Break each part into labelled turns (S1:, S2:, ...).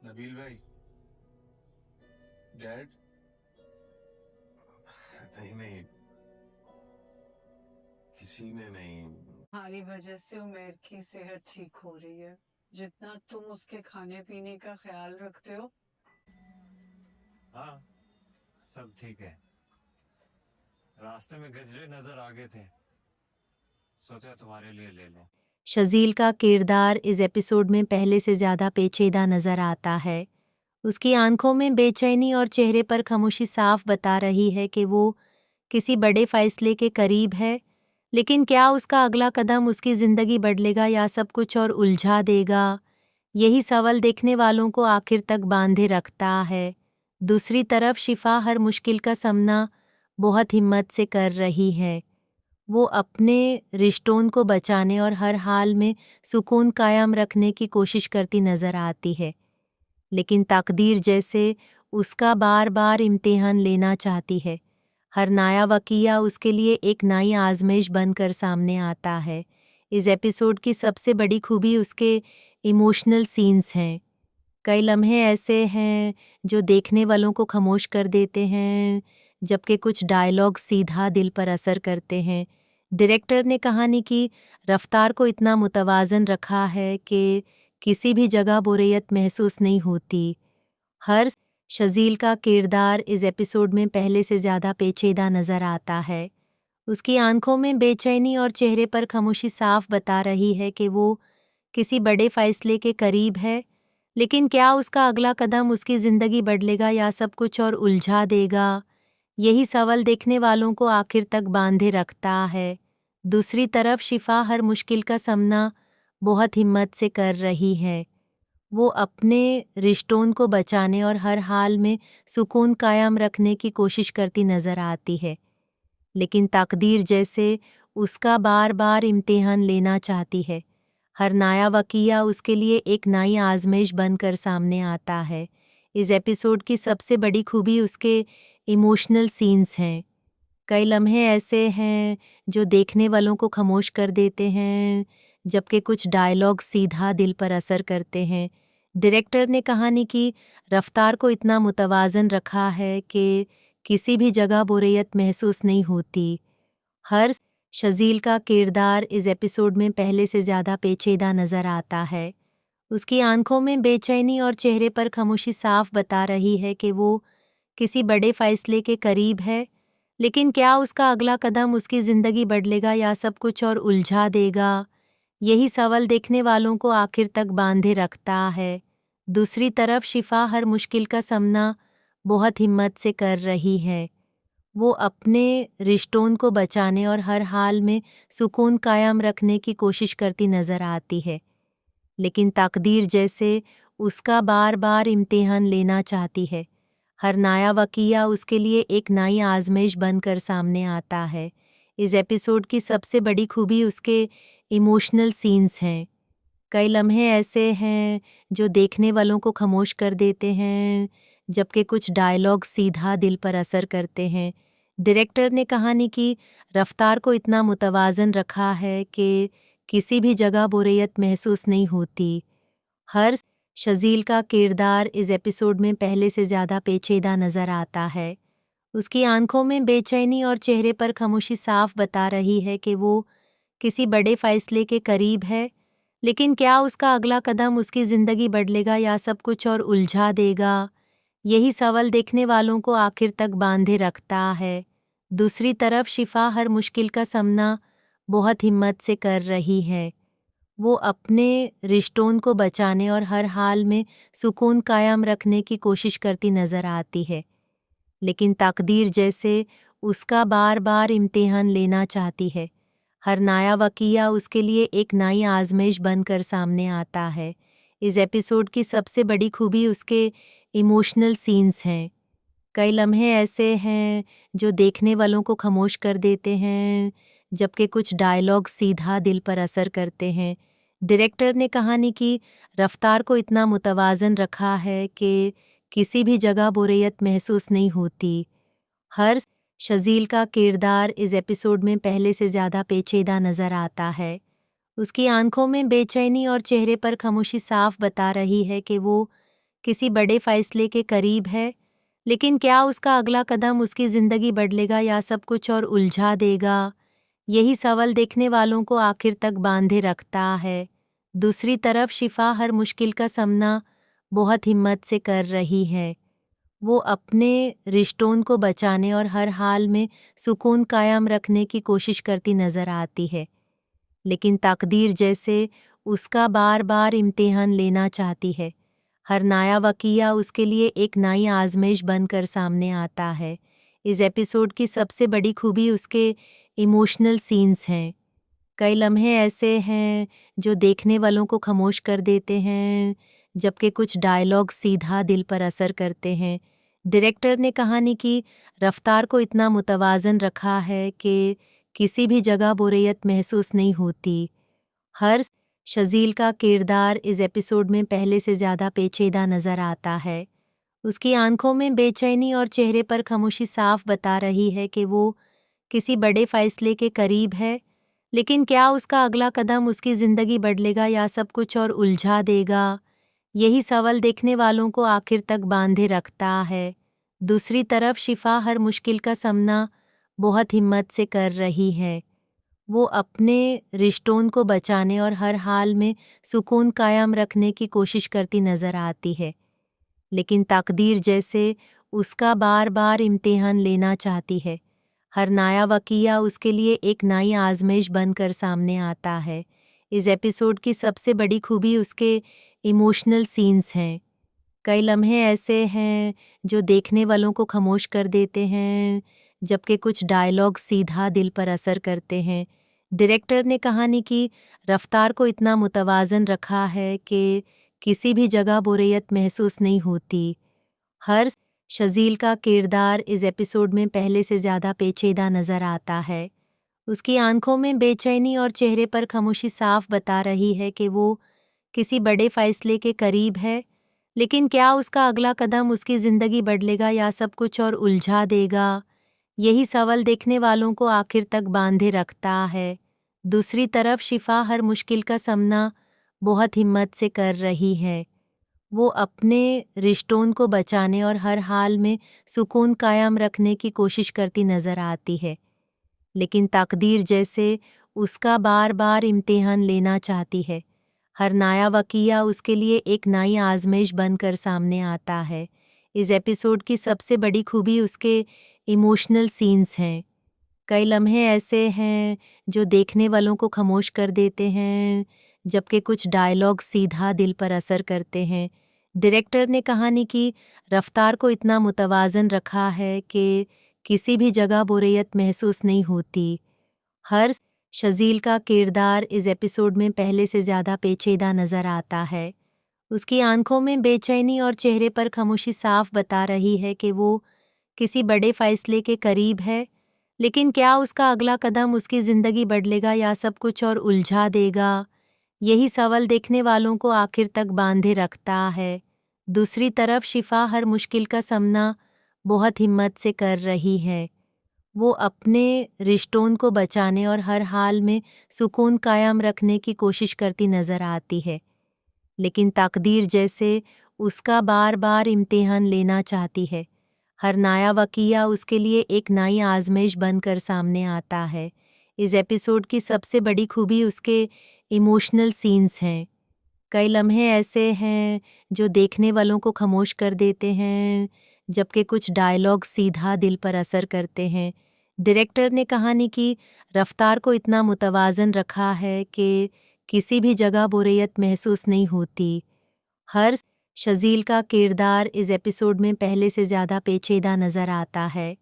S1: نبیل بھائی. ڈیڈ. نہیں نہیں, کسی نے نہیں.
S2: تمہاری وجہ سے عمیر کی صحت ٹھیک ہو رہی ہے. جتنا تم اس کے کھانے پینے کا خیال رکھتے ہو.
S3: ہاں سب ٹھیک ہے. راستے میں گجرے نظر آ گئے تھے, سوچا تمہارے لیے لے لیں.
S4: شزیل کا کردار اس ایپیسوڈ میں پہلے سے زیادہ پیچیدہ نظر آتا ہے. اس کی آنکھوں میں بے چینی اور چہرے پر خاموشی صاف بتا رہی ہے کہ وہ کسی بڑے فیصلے کے قریب ہے. لیکن کیا اس کا اگلا قدم اس کی زندگی بدلے گا یا سب کچھ اور الجھا دے گا؟ یہی سوال دیکھنے والوں کو آخر تک باندھے رکھتا ہے. دوسری طرف شفا ہر مشکل کا سامنا بہت ہمت سے کر رہی ہے. وہ اپنے رشتوں کو بچانے اور ہر حال میں سکون قائم رکھنے کی کوشش کرتی نظر آتی ہے. لیکن تقدیر جیسے اس کا بار بار امتحان لینا چاہتی ہے. ہر نیا واقعہ اس کے لیے ایک نئی آزمائش بن کر سامنے آتا ہے. اس ایپیسوڈ کی سب سے بڑی خوبی اس کے ایموشنل سینز ہیں. کئی لمحے ایسے ہیں جو دیکھنے والوں کو خاموش کر دیتے ہیں, جبکہ کچھ ڈائیلاگ سیدھا دل پر اثر کرتے ہیں. ڈائریکٹر نے کہانی کی رفتار کو اتنا متوازن رکھا ہے کہ کسی بھی جگہ بوریت محسوس نہیں ہوتی. ہر شزیل کا کردار اس ایپیسوڈ میں پہلے سے زیادہ پیچیدہ نظر آتا ہے. اس کی آنکھوں میں بے چینی اور چہرے پر خاموشی صاف بتا رہی ہے کہ وہ کسی بڑے فیصلے کے قریب ہے. لیکن کیا اس کا اگلا قدم اس کی زندگی بدلے گا یا سب کچھ اور الجھا دے گا؟ یہی سوال دیکھنے والوں کو آخر تک باندھے رکھتا ہے. دوسری طرف شفا ہر مشکل کا سامنا بہت ہمت سے کر رہی ہے. وہ اپنے رشتوں کو بچانے اور ہر حال میں سکون قائم رکھنے کی کوشش کرتی نظر آتی ہے. لیکن تقدیر جیسے اس کا بار بار امتحان لینا چاہتی ہے. ہر نیا واقعہ اس کے لیے ایک نئی آزمائش بن کر سامنے آتا ہے. اس ایپیسوڈ کی سب سے بڑی خوبی اس کے ایموشنل سینز ہیں. کئی لمحے ایسے ہیں جو دیکھنے والوں کو خاموش کر دیتے ہیں, جبکہ کچھ ڈائیلاگ سیدھا دل پر اثر کرتے ہیں. ڈائریکٹر نے کہانی کی رفتار کو اتنا متوازن رکھا ہے کہ کسی بھی جگہ بوریت محسوس نہیں ہوتی. ہر شزیل کا کردار اس ایپیسوڈ میں پہلے سے زیادہ پیچیدہ نظر آتا ہے. اس کی آنکھوں میں بے چینی اور چہرے پر خاموشی صاف بتا رہی ہے کہ وہ کسی بڑے فیصلے کے قریب ہے. لیکن کیا اس کا اگلا قدم اس کی زندگی بدلے گا یا سب کچھ اور الجھا دے گا؟ یہی سوال دیکھنے والوں کو آخر تک باندھے رکھتا ہے. دوسری طرف شفا ہر مشکل کا سامنا بہت ہمت سے کر رہی ہے. وہ اپنے رشتوں کو بچانے اور ہر حال میں سکون قائم رکھنے کی کوشش کرتی نظر آتی ہے. لیکن تقدیر جیسے اس کا بار بار امتحان لینا چاہتی ہے. ہر نیا واقعہ اس کے لیے ایک نئی آزمائش بن کر سامنے آتا ہے. اس ایپیسوڈ کی سب سے بڑی خوبی اس کے ایموشنل سینز ہیں. کئی لمحے ایسے ہیں جو دیکھنے والوں کو خاموش کر دیتے ہیں, جبکہ کچھ ڈائیلاگ سیدھا دل پر اثر کرتے ہیں. ڈائریکٹر نے کہانی کی رفتار کو اتنا متوازن رکھا ہے کہ کسی بھی جگہ بوریت محسوس نہیں ہوتی. ہر شزیل کا کردار اس ایپیسوڈ میں پہلے سے زیادہ پیچیدہ نظر آتا ہے. اس کی آنکھوں میں بے چینی اور چہرے پر خاموشی صاف بتا رہی ہے کہ وہ کسی بڑے فیصلے کے قریب ہے. لیکن کیا اس کا اگلا قدم اس کی زندگی بدلے گا یا سب کچھ اور الجھا دے گا؟ یہی سوال دیکھنے والوں کو آخر تک باندھے رکھتا ہے. دوسری طرف شفا ہر مشکل کا سامنا بہت ہمت سے کر رہی ہے. وہ اپنے رشتوں کو بچانے اور ہر حال میں سکون قائم رکھنے کی کوشش کرتی نظر آتی ہے. لیکن تقدیر جیسے اس کا بار بار امتحان لینا چاہتی ہے. ہر نیا واقعہ اس کے لیے ایک نئی آزمائش بن کر سامنے آتا ہے. اس ایپیسوڈ کی سب سے بڑی خوبی اس کے ایموشنل سینز ہیں. کئی لمحے ایسے ہیں جو دیکھنے والوں کو خاموش کر دیتے ہیں, جبکہ کچھ ڈائیلاگ سیدھا دل پر اثر کرتے ہیں. ڈائریکٹر نے کہانی کی رفتار کو اتنا متوازن رکھا ہے کہ کسی بھی جگہ بوریت محسوس نہیں ہوتی. ہر شزیل کا کردار اس ایپیسوڈ میں پہلے سے زیادہ پیچیدہ نظر آتا ہے. اس کی آنکھوں میں بے چینی اور چہرے پر خاموشی صاف بتا رہی ہے کہ وہ किसी बड़े फैसले के करीब है, लेकिन क्या उसका अगला कदम उसकी ज़िंदगी बदलेगा या सब कुछ और उलझा देगा? यही सवाल देखने वालों को आखिर तक बांधे रखता है। दूसरी तरफ शिफा हर मुश्किल का सामना बहुत हिम्मत से कर रही है। वो अपने रिश्तों को बचाने और हर हाल में सुकून कायम रखने की कोशिश करती नज़र आती है, लेकिन तकदीर जैसे उसका बार बार इम्तिहान लेना चाहती है। हर नया वाक़या उसके लिए एक नई आजमाइश बनकर सामने आता है। इस एपिसोड की सबसे बड़ी खूबी उसके इमोशनल सीन्स हैं। कई लम्हे ऐसे हैं जो देखने वालों को खामोश कर देते हैं, जबकि कुछ डायलॉग सीधा दिल पर असर करते हैं। डायरेक्टर ने कहानी की रफ्तार को इतना मुतवाज़न रखा है कि किसी भी जगह बोरियत महसूस नहीं होती। हर शजील का किरदार इस एपिसोड में पहले से ज़्यादा पेचीदा नज़र आता है। उसकी आंखों में बेचैनी और चेहरे पर खामोशी साफ बता रही है कि वो किसी बड़े फैसले के करीब है, लेकिन क्या उसका अगला कदम उसकी ज़िंदगी बदलेगा या सब कुछ और उलझा देगा? यही सवाल देखने वालों को आखिर तक बांधे रखता है। दूसरी तरफ शिफा हर मुश्किल का सामना बहुत हिम्मत से कर रही है। वो अपने रिश्तों को बचाने और हर हाल में सुकून कायम रखने की कोशिश करती नज़र आती है, लेकिन तकदीर जैसे उसका बार बार इम्तिहान लेना चाहती है। हर नया वाक़या उसके लिए एक नई आजमाइश बनकर सामने आता है। इस एपिसोड की सबसे बड़ी खूबी उसके इमोशनल सीन्स हैं। कई लम्हे ऐसे हैं जो देखने वालों को खामोश कर देते हैं, जबकि कुछ डायलॉग सीधा दिल पर असर करते हैं। डायरेक्टर ने कहानी की रफ्तार को इतना मुतवाज़न रखा है कि किसी भी जगह बोरियत महसूस नहीं होती। हर शजील का किरदार इस एपिसोड में पहले से ज़्यादा पेचीदा नज़र आता है। उसकी आंखों में बेचैनी और चेहरे पर खामोशी साफ बता रही है कि वो किसी बड़े फैसले के करीब है, लेकिन क्या उसका अगला कदम उसकी ज़िंदगी बदलेगा या सब कुछ और उलझा देगा? यही सवाल देखने वालों को आखिर तक बांधे रखता है। दूसरी तरफ शिफा हर मुश्किल का सामना बहुत हिम्मत से कर रही है। वो अपने रिश्तों को बचाने और हर हाल में सुकून कायम रखने की कोशिश करती नज़र आती है, लेकिन तकदीर जैसे उसका बार बार इम्तिहान लेना चाहती है। हर नया वाक़या उसके लिए एक नई आजमाइश बनकर सामने आता है। इस एपिसोड की सबसे बड़ी खूबी उसके इमोशनल सीन्स हैं। कई लम्हे ऐसे हैं जो देखने वालों को खामोश कर देते हैं, जबकि कुछ डायलॉग सीधा दिल पर असर करते हैं। डायरेक्टर ने कहानी की रफ्तार को इतना मुतवाज़न रखा है कि किसी भी जगह बोरियत महसूस नहीं होती। हर शजील का किरदार इस एपिसोड में पहले से ज़्यादा पेचीदा नज़र आता है। उसकी आंखों में बेचैनी और चेहरे पर खामोशी साफ बता रही है कि वो किसी बड़े फैसले के करीब है, लेकिन क्या उसका अगला कदम उसकी ज़िंदगी बदलेगा या सब कुछ और उलझा देगा? यही सवाल देखने वालों को आखिर तक बांधे रखता है। दूसरी तरफ शिफा हर मुश्किल का सामना बहुत हिम्मत से कर रही है। वो अपने रिश्तों को बचाने और हर हाल में सुकून कायम रखने की कोशिश करती नज़र आती है, लेकिन तकदीर जैसे उसका बार बार इम्तिहान लेना चाहती है। हर नया वाक़या उसके लिए एक नई आजमाइश बनकर सामने आता है। इस एपिसोड की सबसे बड़ी खूबी उसके इमोशनल सीन्स हैं। कई लम्हे ऐसे हैं जो देखने वालों को खामोश कर देते हैं, जबकि कुछ डायलॉग सीधा दिल पर असर करते हैं। डायरेक्टर ने कहानी की रफ्तार को इतना मुतवाज़न रखा है कि किसी भी जगह बोरियत महसूस नहीं होती। हर शजील का किरदार इस एपिसोड में पहले से ज़्यादा पेचीदा नज़र आता है।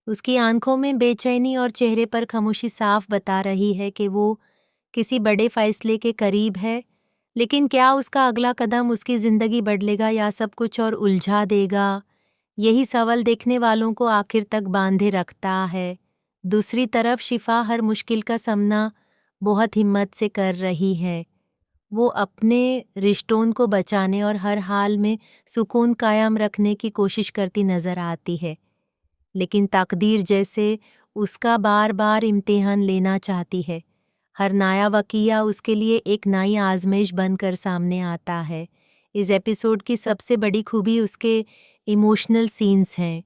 S4: उसकी आंखों में बेचैनी और चेहरे पर खामोशी साफ बता रही है कि वो किसी बड़े फैसले के करीब है, लेकिन क्या उसका अगला कदम उसकी ज़िंदगी बदलेगा या सब कुछ और उलझा देगा? यही सवाल देखने वालों को आखिर तक बांधे रखता है। दूसरी तरफ शिफा हर मुश्किल का सामना बहुत हिम्मत से कर रही है। वो अपने रिश्तों को बचाने और हर हाल में सुकून कायम रखने की कोशिश करती नज़र आती है, लेकिन तकदीर जैसे उसका बार बार इम्तिहान लेना चाहती है। हर नया वाक़या उसके लिए एक नई आजमाइश बनकर सामने आता है। इस एपिसोड की सबसे बड़ी खूबी उसके इमोशनल सीन्स हैं।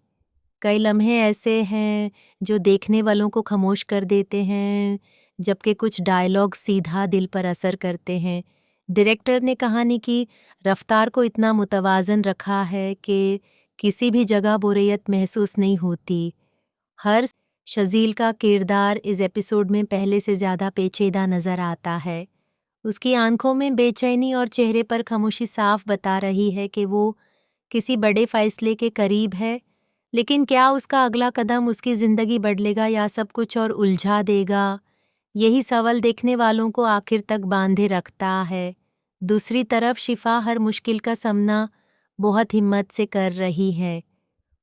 S4: कई लम्हे ऐसे हैं जो देखने वालों को खामोश कर देते हैं, जबकि कुछ डायलॉग सीधा दिल पर असर करते हैं। डायरेक्टर ने कहानी की रफ्तार को इतना मुतवाज़न रखा है कि किसी भी जगह बोरियत महसूस नहीं होती। हर शजील का किरदार इस एपिसोड में पहले से ज़्यादा पेचीदा नज़र आता है। उसकी आंखों में बेचैनी और चेहरे पर खामोशी साफ बता रही है कि वो किसी बड़े फैसले के करीब है, लेकिन क्या उसका अगला कदम उसकी ज़िंदगी बदलेगा या सब कुछ और उलझा देगा? यही सवाल देखने वालों को आखिर तक बांधे रखता है। दूसरी तरफ शिफा हर मुश्किल का सामना बहुत हिम्मत से कर रही है।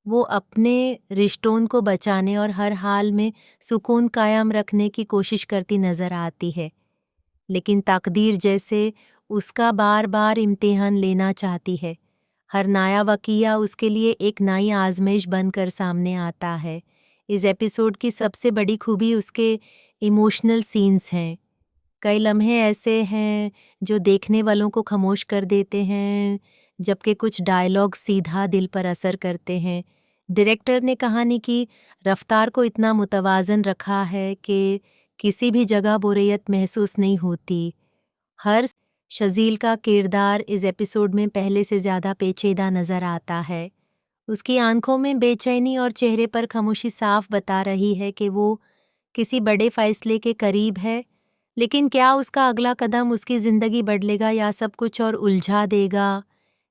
S4: वो अपने रिश्तों को बचाने और हर हाल में सुकून कायम रखने की कोशिश करती नज़र आती है, लेकिन तकदीर जैसे उसका बार बार इम्तिहान लेना चाहती है। हर नया वाक़या उसके लिए एक नई आजमाइश बनकर सामने आता है। इस एपिसोड की सबसे बड़ी खूबी उसके इमोशनल सीन्स हैं। कई लम्हे ऐसे हैं जो देखने वालों को खामोश कर देते हैं, जबकि कुछ डायलॉग सीधा दिल पर असर करते हैं। डायरेक्टर ने कहानी की रफ्तार को इतना मुतवाज़न रखा है कि किसी भी जगह बोरियत महसूस नहीं होती। हर शजील का किरदार इस एपिसोड में पहले से ज़्यादा पेचीदा नज़र आता है। उसकी आंखों में बेचैनी और चेहरे पर खामोशी साफ बता रही है कि वो किसी बड़े फैसले के करीब है, लेकिन क्या उसका अगला कदम उसकी ज़िंदगी बदलेगा या सब कुछ और उलझा देगा?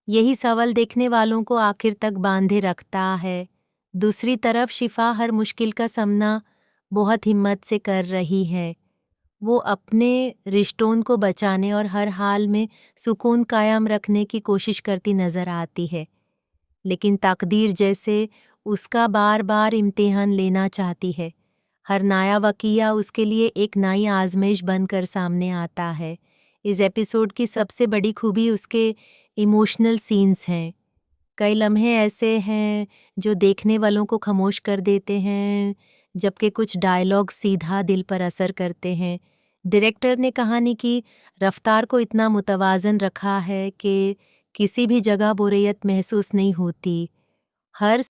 S4: यही सवाल देखने वालों को आखिर तक बांधे रखता है। दूसरी तरफ शिफा हर मुश्किल का सामना बहुत हिम्मत से कर रही है। वो अपने रिश्तों को बचाने और हर हाल में सुकून कायम रखने की कोशिश करती नज़र आती है, लेकिन तकदीर जैसे उसका बार बार इम्तिहान लेना चाहती है। हर नया वाक़या उसके लिए एक नई आजमाइश बनकर सामने आता है। इस एपिसोड की सबसे बड़ी खूबी उसके इमोशनल सीन्स हैं। कई लम्हे ऐसे हैं जो देखने वालों को खामोश कर देते हैं, जबकि कुछ डायलॉग सीधा दिल पर असर करते हैं। डायरेक्टर ने कहानी की रफ्तार को इतना मुतवाज़न रखा है कि किसी भी जगह बोरियत महसूस नहीं होती। हर